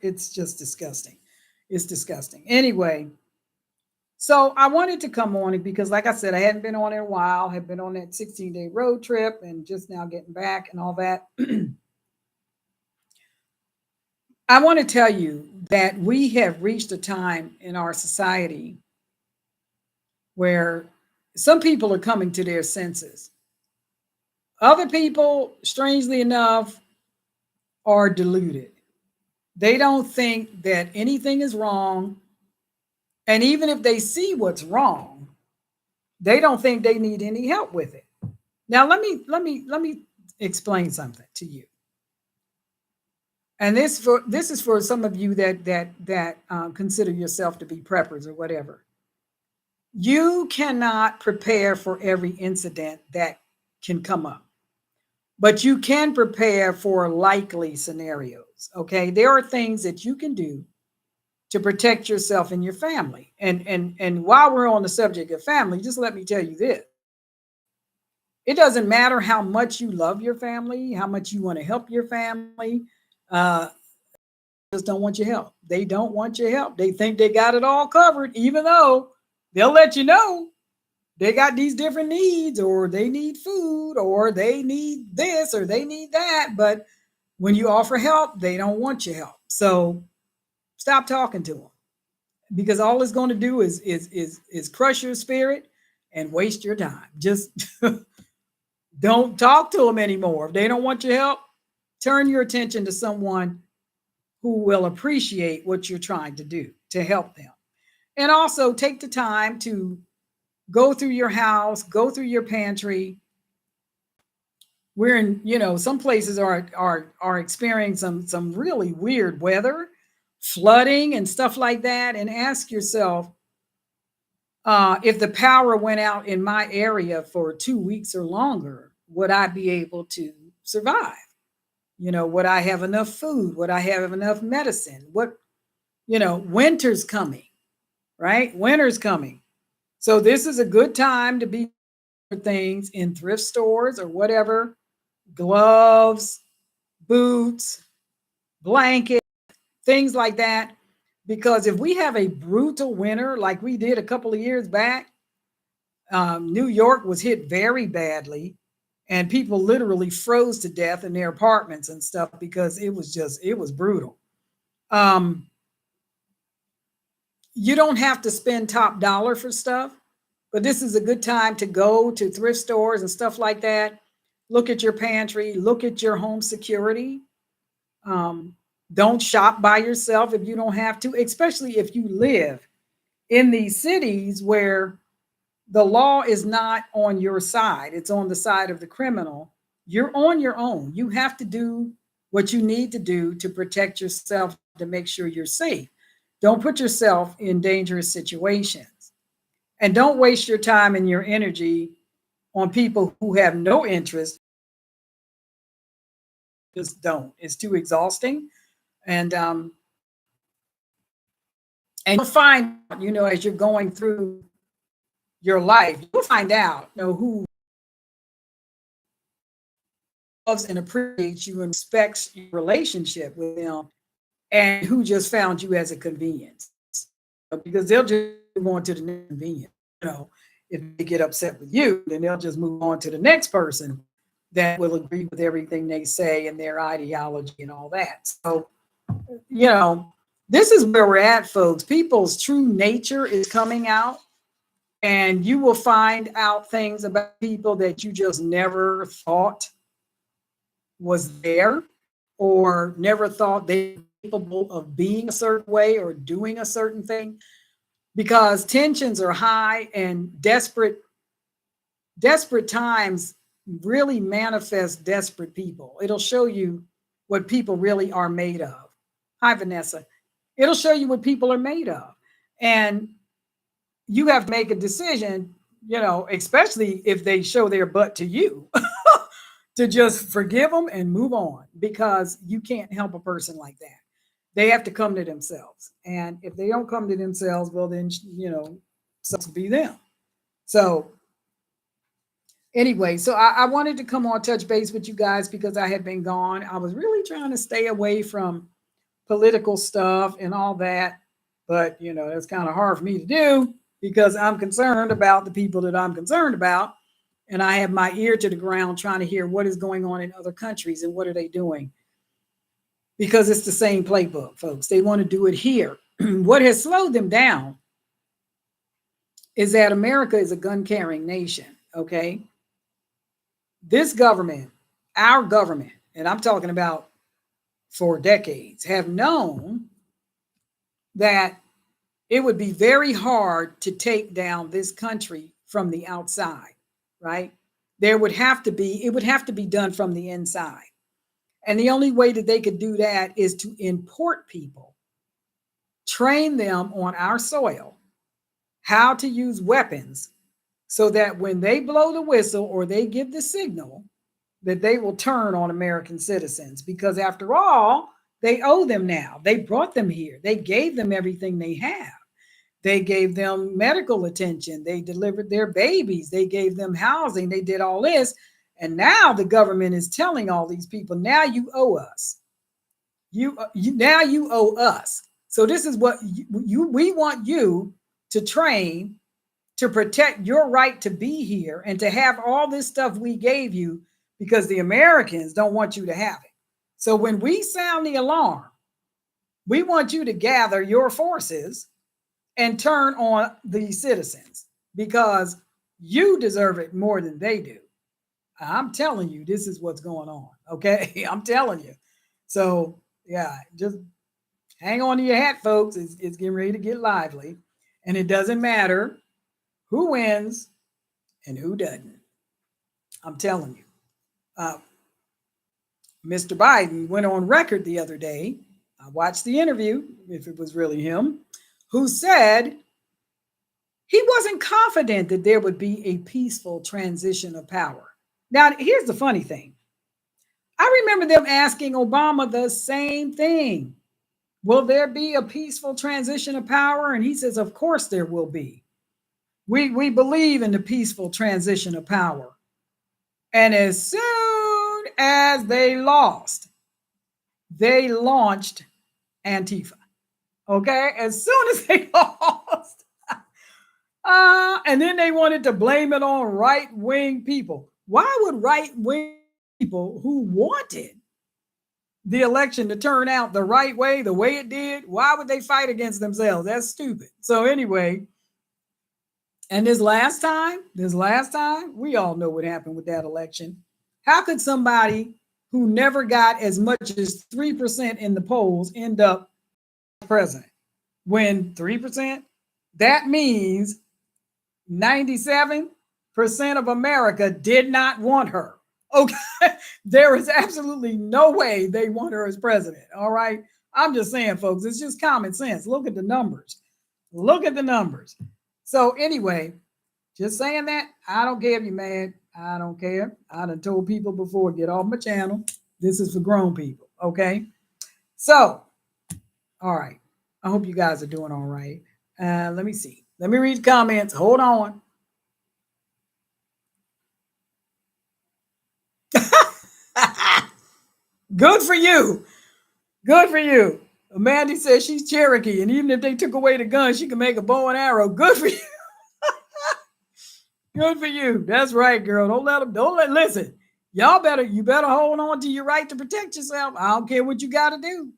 It's just disgusting. It's disgusting. Anyway, so I wanted to come on it because, like I said, I hadn't been on it in a while. Had been on that 16-day road trip and just now getting back and all that. I want to tell you that we have reached a time in our society where some people are coming to their senses. Other people, strangely enough, are deluded. They don't think that anything is wrong. And even if they see what's wrong, they don't think they need any help with it. Now, let me explain something to you. And this is for some of you that consider yourself to be preppers or whatever. You cannot prepare for every incident that can come up, but you can prepare for likely scenarios. Okay, there are things that you can do to protect yourself and your family. And while we're on the subject of family, just let me tell you this. It doesn't matter how much you love your family, how much you want to help your family. Uh, just don't want your help. They don't want your help. They think they got it all covered, even though they'll let you know they got these different needs, or they need food, or they need this, or they need that. But when you offer help, they don't want your help. So stop talking to them, because all it's going to do is crush your spirit and waste your time. Just don't talk to them anymore. If they don't want your help, turn your attention to someone who will appreciate what you're trying to do to help them. And also take the time to go through your house, go through your pantry. We're in, some places are experiencing some really weird weather, flooding and stuff like that. And ask yourself, if the power went out in my area for 2 weeks or longer, would I be able to survive? Would I have enough food? Would I have enough medicine? Winter's coming, right? Winter's coming. So this is a good time to be for things in thrift stores or whatever, gloves, boots, blankets, things like that. Because if we have a brutal winter like we did a couple of years back, New York was hit very badly, and people literally froze to death in their apartments and stuff because it was brutal. Um, you don't have to spend top dollar for stuff, but this is a good time to go to thrift stores and stuff like that. Look at your pantry, look at your home security. Um, don't shop by yourself if you don't have to, especially if you live in these cities where the law is not on your side, it's on the side of the criminal. You're on your own. You have to do what you need to do to protect yourself to make sure you're safe. Don't put yourself in dangerous situations. And don't waste your time and your energy on people who have no interest. Just don't. It's too exhausting. And and you'll find, as you're going through your life, you'll find out, who loves and appreciates you and respects your relationship with them, and who just found you as a convenience. Because they'll just move on to the next convenience. If they get upset with you, then they'll just move on to the next person that will agree with everything they say and their ideology and all that. So, you know, this is where we're at, folks. People's true nature is coming out, and you will find out things about people that you just never thought was there, or never thought they were capable of being a certain way or doing a certain thing, because tensions are high, and desperate times really manifest desperate people. It'll show you what people really are made of. Hi, Vanessa. It'll show you what people are made of. And you have to make a decision, especially if they show their butt to you, to just forgive them and move on, because you can't help a person like that. They have to come to themselves. And if they don't come to themselves, well, then, sucks to be them. So, anyway, so I wanted to come on, touch base with you guys because I had been gone. I was really trying to stay away from political stuff and all that. But, it's kind of hard for me to do because I'm concerned about the people that I'm concerned about. And I have my ear to the ground trying to hear what is going on in other countries and what are they doing. Because it's the same playbook, folks. They want to do it here. What has slowed them down is that America is a gun-carrying nation, okay? This government, our government, and I'm talking about for decades, have known that it would be very hard to take down this country from the outside, right? It would have to be done from the inside. And the only way that they could do that is to import people, train them on our soil, how to use weapons, so that when they blow the whistle or they give the signal, that they will turn on American citizens. Because after all, they owe them now. They brought them here. They gave them everything they have. They gave them medical attention. They delivered their babies. They gave them housing. They did all this. And now the government is telling all these people, now you owe us. Now you owe us. So this is what we want you to train to protect your right to be here and to have all this stuff we gave you, because the Americans don't want you to have it. So when we sound the alarm, we want you to gather your forces and turn on the citizens, because you deserve it more than they do. I'm telling you, this is what's going on. Okay. I'm telling you. So yeah, just hang on to your hat, folks. It's getting ready to get lively, and it doesn't matter who wins and who doesn't. I'm telling you. Mr. Biden went on record the other day. I watched the interview, if it was really him, who said he wasn't confident that there would be a peaceful transition of power. Now, here's the funny thing. I remember them asking Obama the same thing. Will there be a peaceful transition of power? And he says, of course there will be. We believe in the peaceful transition of power. And as soon as they lost, they launched Antifa. Okay? As soon as they lost, And then they wanted to blame it on right wing people. Why would right wing people who wanted the election to turn out the right way, the way it did, why would they fight against themselves? That's stupid. So, anyway, and this last time, we all know what happened with that election. How could somebody who never got as much as 3% in the polls end up president? When 3%, that means 97% of America did not want her. Okay. There is absolutely no way they want her as president. All right. I'm just saying, folks, it's just common sense. Look at the numbers. Look at the numbers. So, anyway, just saying that. I don't care if you're mad. I don't care. I done told people before, get off my channel. This is for grown people. Okay. So, all right. I hope you guys are doing all right. Let me see. Let me read the comments. Hold on. Good for you. Good for you. Mandy says she's Cherokee, and even if they took away the gun, she can make a bow and arrow. Good for you. Good for you. That's right, girl. Don't let them. Listen. You better hold on to your right to protect yourself. I don't care what you got to do.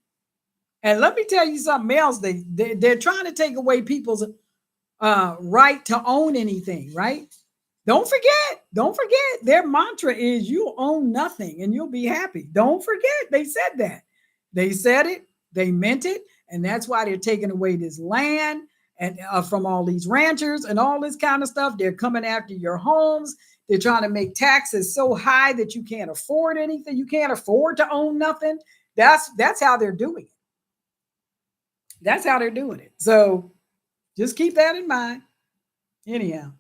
And let me tell you something else. They're trying to take away people's right to own anything, right? Don't forget, their mantra is you'll own nothing and you'll be happy. Don't forget, they said that. They said it, they meant it, and that's why they're taking away this land and from all these ranchers and all this kind of stuff. They're coming after your homes. They're trying to make taxes so high that you can't afford anything. You can't afford to own nothing. That's how they're doing it. That's how they're doing it. So just keep that in mind. Anyhow.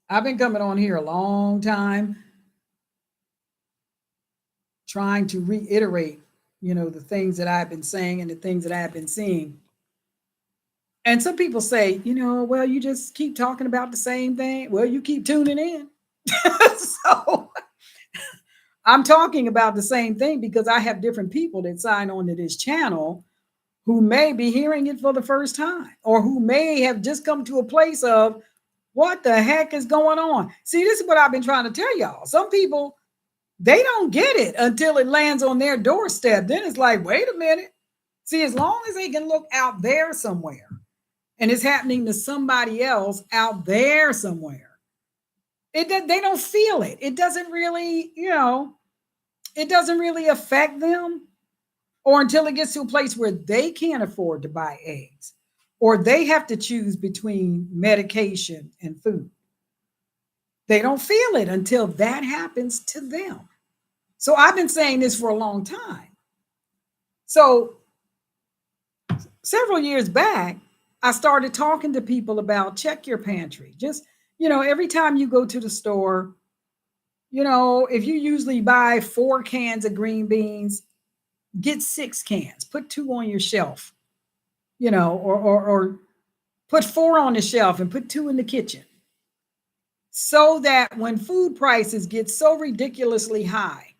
I've been coming on here a long time trying to reiterate, the things that I've been saying and the things that I've been seeing. And some people say, well, you just keep talking about the same thing. Well, you keep tuning in. So I'm talking about the same thing because I have different people that sign on to this channel who may be hearing it for the first time or who may have just come to a place of what the heck is going on. See, this is what I've been trying to tell y'all. Some people, they don't get it until it lands on their doorstep. Then it's like, wait a minute. See, as long as they can look out there somewhere and it's happening to somebody else out there somewhere, they don't feel it. It doesn't really, it doesn't really affect them. Or until it gets to a place where they can't afford to buy eggs, or they have to choose between medication and food. They don't feel it until that happens to them. So I've been saying this for a long time. So several years back, I started talking to people about check your pantry. Just, every time you go to the store, if you usually buy 4 cans of green beans, get 6 cans, put 2 on your shelf, or put 4 on the shelf and put 2 in the kitchen. So that when food prices get so ridiculously high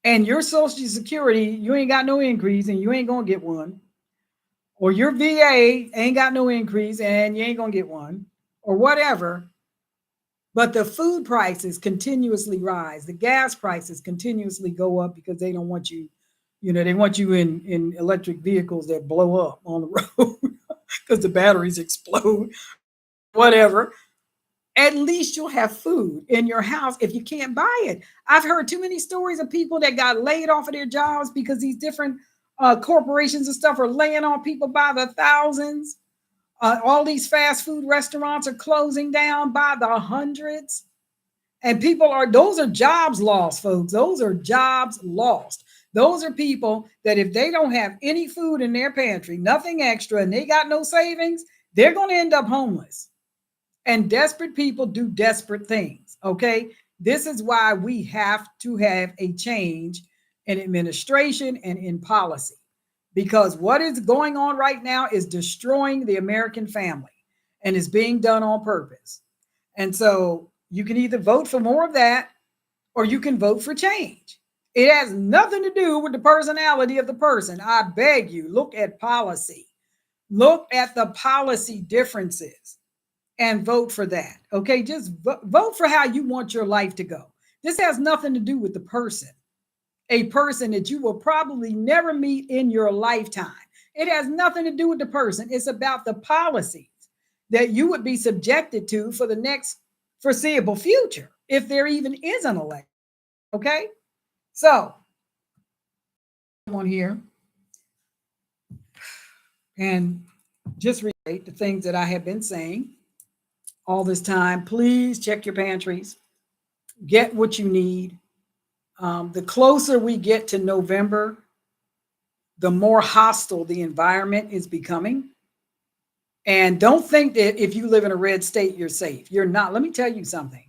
and your Social Security, you ain't got no increase and you ain't going to get one, or your VA ain't got no increase and you ain't going to get one, or whatever, but the food prices continuously rise. The gas prices continuously go up because they don't want you. They want you in electric vehicles that blow up on the road because the batteries explode, whatever. At least you'll have food in your house if you can't buy it. I've heard too many stories of people that got laid off of their jobs because these different corporations and stuff are laying off people by the thousands. All these fast food restaurants are closing down by the hundreds. And those are jobs lost, folks. Those are jobs lost. Those are people that if they don't have any food in their pantry, nothing extra, and they got no savings, they're going to end up homeless. And desperate people do desperate things, okay? This is why we have to have a change in administration and in policy. Because what is going on right now is destroying the American family and is being done on purpose. And so you can either vote for more of that or you can vote for change. It has nothing to do with the personality of the person. I beg you, look at policy. Look at the policy differences and vote for that. Okay, just vote for how you want your life to go. This has nothing to do with the person, a person that you will probably never meet in your lifetime. It has nothing to do with the person. It's about the policies that you would be subjected to for the next foreseeable future, if there even is an election. Okay, so on here and just reiterate the things that I have been saying all this time. Please check your pantries, get what you need. The closer we get to November, the more hostile the environment is becoming. And don't think that if you live in a red state, you're safe. You're not. Let me tell you something.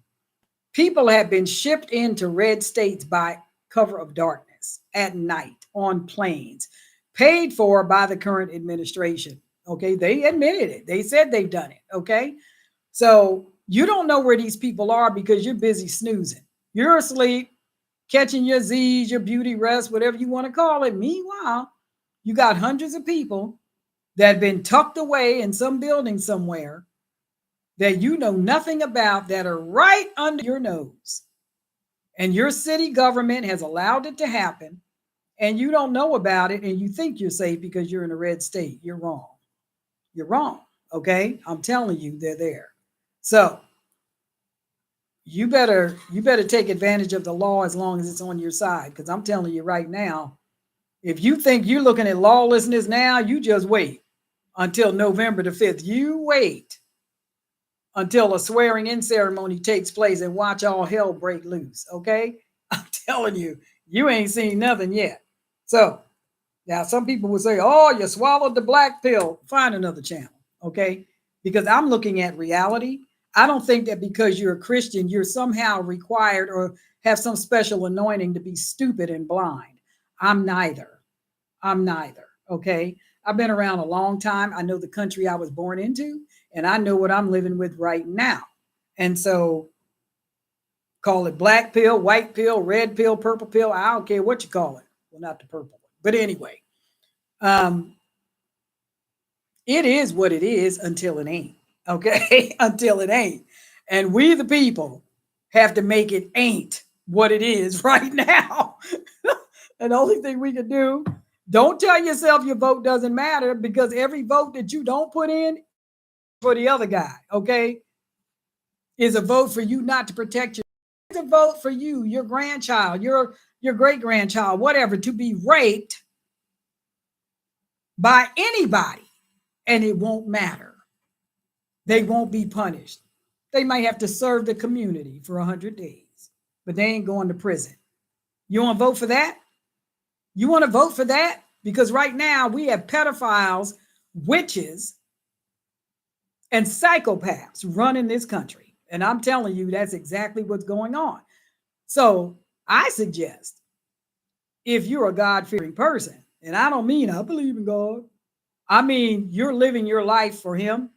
People have been shipped into red states by cover of darkness at night on planes, paid for by the current administration. Okay. They admitted it. They said they've done it. Okay. So you don't know where these people are because you're busy snoozing. You're asleep, catching your Z's, your beauty rest, whatever you want to call it. Meanwhile, you got hundreds of people that have been tucked away in some building somewhere that you know nothing about that are right under your nose. And your city government has allowed it to happen, and you don't know about it, and you think you're safe because you're in a red state. You're wrong. You're wrong. Okay? I'm telling you, they're there. So you better take advantage of the law as long as it's on your side. Because I'm telling you right now, if you think you're looking at lawlessness now, you just wait until November the 5th. You wait until a swearing in ceremony takes place and watch all hell break loose. Okay? I'm telling you, you ain't seen nothing yet. So now some people will say, oh, you swallowed the black pill. Find another channel. Okay? Because I'm looking at reality. I don't think that because you're a Christian, you're somehow required or have some special anointing to be stupid and blind. I'm neither. I'm neither. Okay. I've been around a long time. I know the country I was born into, and I know what I'm living with right now. And so call it black pill, white pill, red pill, purple pill. I don't care what you call it. Well, not the purple one. But anyway, it is what it is until it ain't. Okay. Until it ain't. And we, the people, have to make it ain't what it is right now. And the only thing we can do, don't tell yourself your vote doesn't matter, because every vote that you don't put in for the other guy, okay, is a vote for you not to protect your. It's a vote for you, your grandchild, your great grandchild, whatever, to be raped by anybody, and it won't matter. They won't be punished. They might have to serve the community for 100 days, but they ain't going to prison. You want to vote for that? You want to vote for that? Because right now we have pedophiles, witches, and psychopaths running this country. And I'm telling you, that's exactly what's going on. So I suggest, if you're a God-fearing person, and I don't mean I believe in God, I mean you're living your life for him,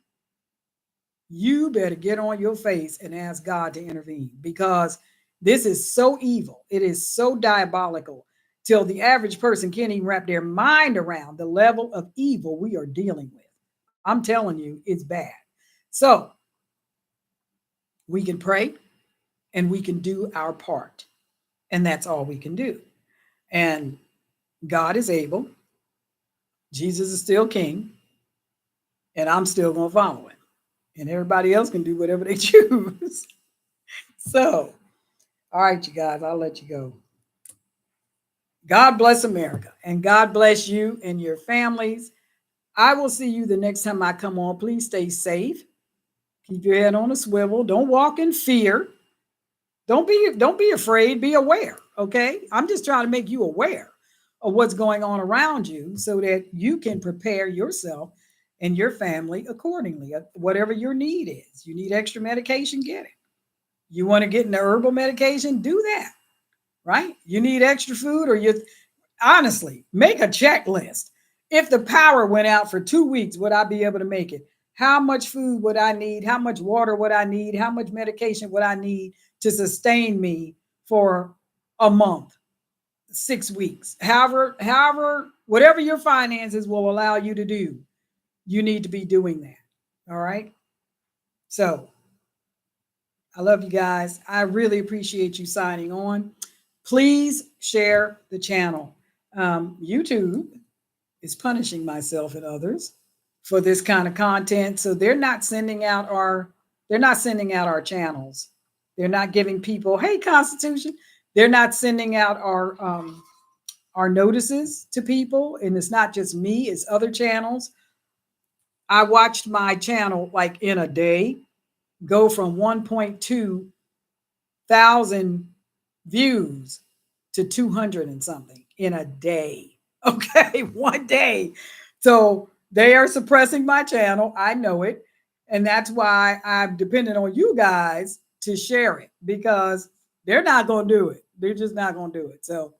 you better get on your face and ask God to intervene, because this is so evil. It is so diabolical, till the average person can't even wrap their mind around the level of evil we are dealing with. I'm telling you, it's bad. So we can pray and we can do our part. And that's all we can do. And God is able. Jesus is still king. And I'm still going to follow him. And everybody else can do whatever they choose. So, all right, you guys, I'll let you go. God bless America, and God bless you and your families. I will see you the next time I come on. Please stay safe. Keep your head on a swivel. Don't walk in fear. Don't be afraid. Be aware. Okay. I'm just trying to make you aware of what's going on around you so that you can prepare yourself and your family accordingly. Whatever your need is. You need extra medication, get it. You want to get into herbal medication, do that. Right? You need extra food, or you honestly make a checklist. If the power went out for 2 weeks, would I be able to make it? How much food would I need? How much water would I need? How much medication would I need to sustain me for a month, 6 weeks? However, whatever your finances will allow you to do, you need to be doing that. All right. So I love you guys. I really appreciate you signing on. Please share the channel. YouTube is punishing myself and others for this kind of content. So they're not sending out our channels. They're not giving people, hey, Constitution. They're not sending out our notices to people. And it's not just me, it's other channels. I watched my channel like in a day go from 1.2 thousand views to 200 and something in a day. Okay, one day. So they are suppressing my channel. I know it. And that's why I'm dependent on you guys to share it, because they're not going to do it. They're just not going to do it. So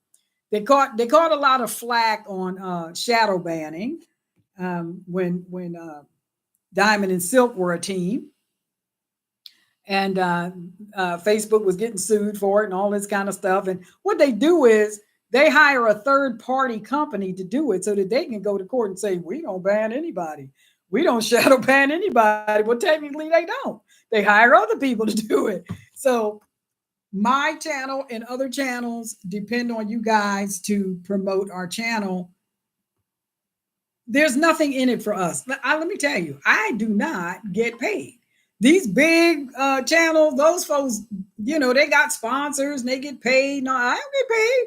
they caught a lot of flack on shadow banning when Diamond and Silk were a team, and Facebook was getting sued for it and all this kind of stuff. And what they do is they hire a third party company to do it so that they can go to court and say, we don't ban anybody. We don't shadow ban anybody. Well, technically they don't. They hire other people to do it. So my channel and other channels depend on you guys to promote our channel. There's nothing in it for us. Let me tell you, I do not get paid. These big channels, those folks, they got sponsors and they get paid. No, I don't get paid.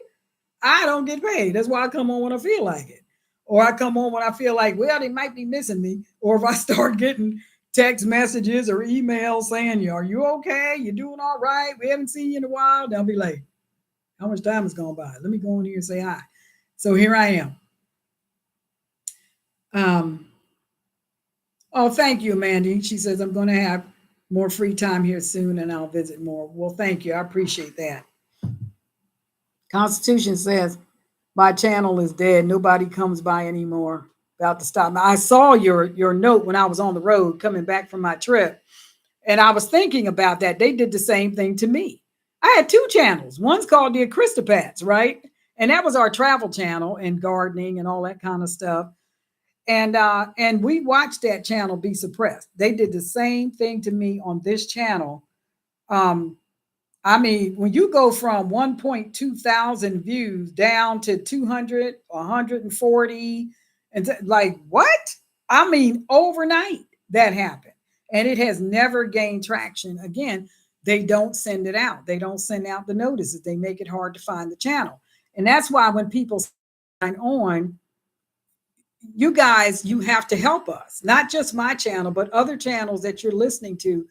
I don't get paid. That's why I come on when I feel like it. Or I come on when I feel like, well, they might be missing me. Or if I start getting text messages or emails saying, are you okay? You doing all right? We haven't seen you in a while. They'll be like, how much time has gone by? Let me go in here and say hi. So here I am. Oh, thank you, Mandy. She says, I'm going to have more free time here soon and I'll visit more. Well, thank you. I appreciate that. Constitution says, my channel is dead. Nobody comes by anymore. About to stop. I saw your note when I was on the road coming back from my trip. And I was thinking about that. They did the same thing to me. I had two channels. One's called the Aristopats, right? And that was our travel channel and gardening and all that kind of stuff. And we watched that channel be suppressed. They did the same thing to me on this channel. I mean, when you go from 1.2 thousand views down to 200, 140, and like what? I mean, overnight that happened. And it has never gained traction. Again, they don't send it out. They don't send out the notices. They make it hard to find the channel. And that's why when people sign on, you guys, you have to help us, not just my channel, but other channels that you're listening to.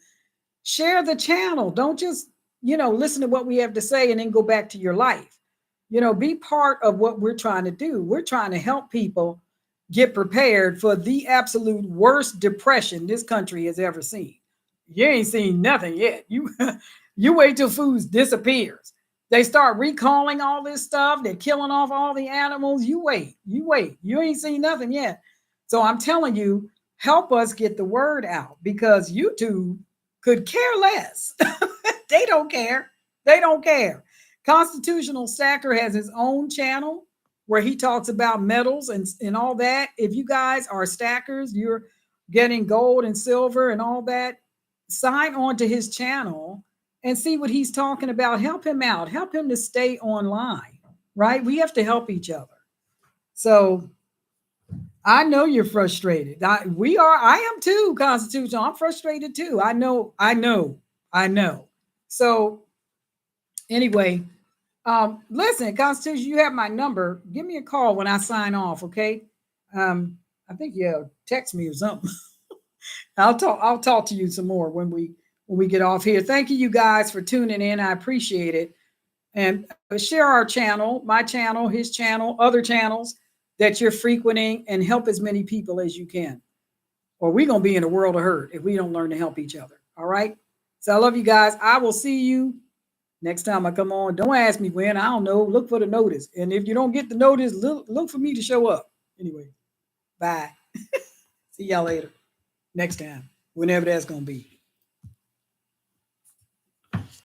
Share the channel. Don't just, listen to what we have to say and then go back to your life. Be part of what we're trying to do. We're trying to help people get prepared for the absolute worst depression this country has ever seen. You ain't seen nothing yet. You wait till food disappears. They start recalling all this stuff. They're killing off all the animals. You wait. You ain't seen nothing yet. So I'm telling you, help us get the word out, because YouTube could care less. They don't care. They don't care. Constitutional Stacker has his own channel where he talks about metals and all that. If you guys are stackers, you're getting gold and silver and all that, sign on to his channel and see what he's talking about. Help him out. Help him to stay online, right? We have to help each other. So I know you're frustrated. I am too, Constitution. I'm frustrated too. I know. So anyway, listen, Constitution, you have my number. Give me a call when I sign off, okay? I think you text me or something. I'll talk to you some more when we get off here. Thank you guys for tuning in. I appreciate it. And share our channel, my channel, his channel, other channels that you're frequenting, and help as many people as you can. Or we're going to be in a world of hurt if we don't learn to help each other. All right? So I love you guys. I will see you next time I come on. Don't ask me when. I don't know. Look for the notice. And if you don't get the notice, look for me to show up. Anyway, bye. See y'all later. Next time, whenever that's going to be.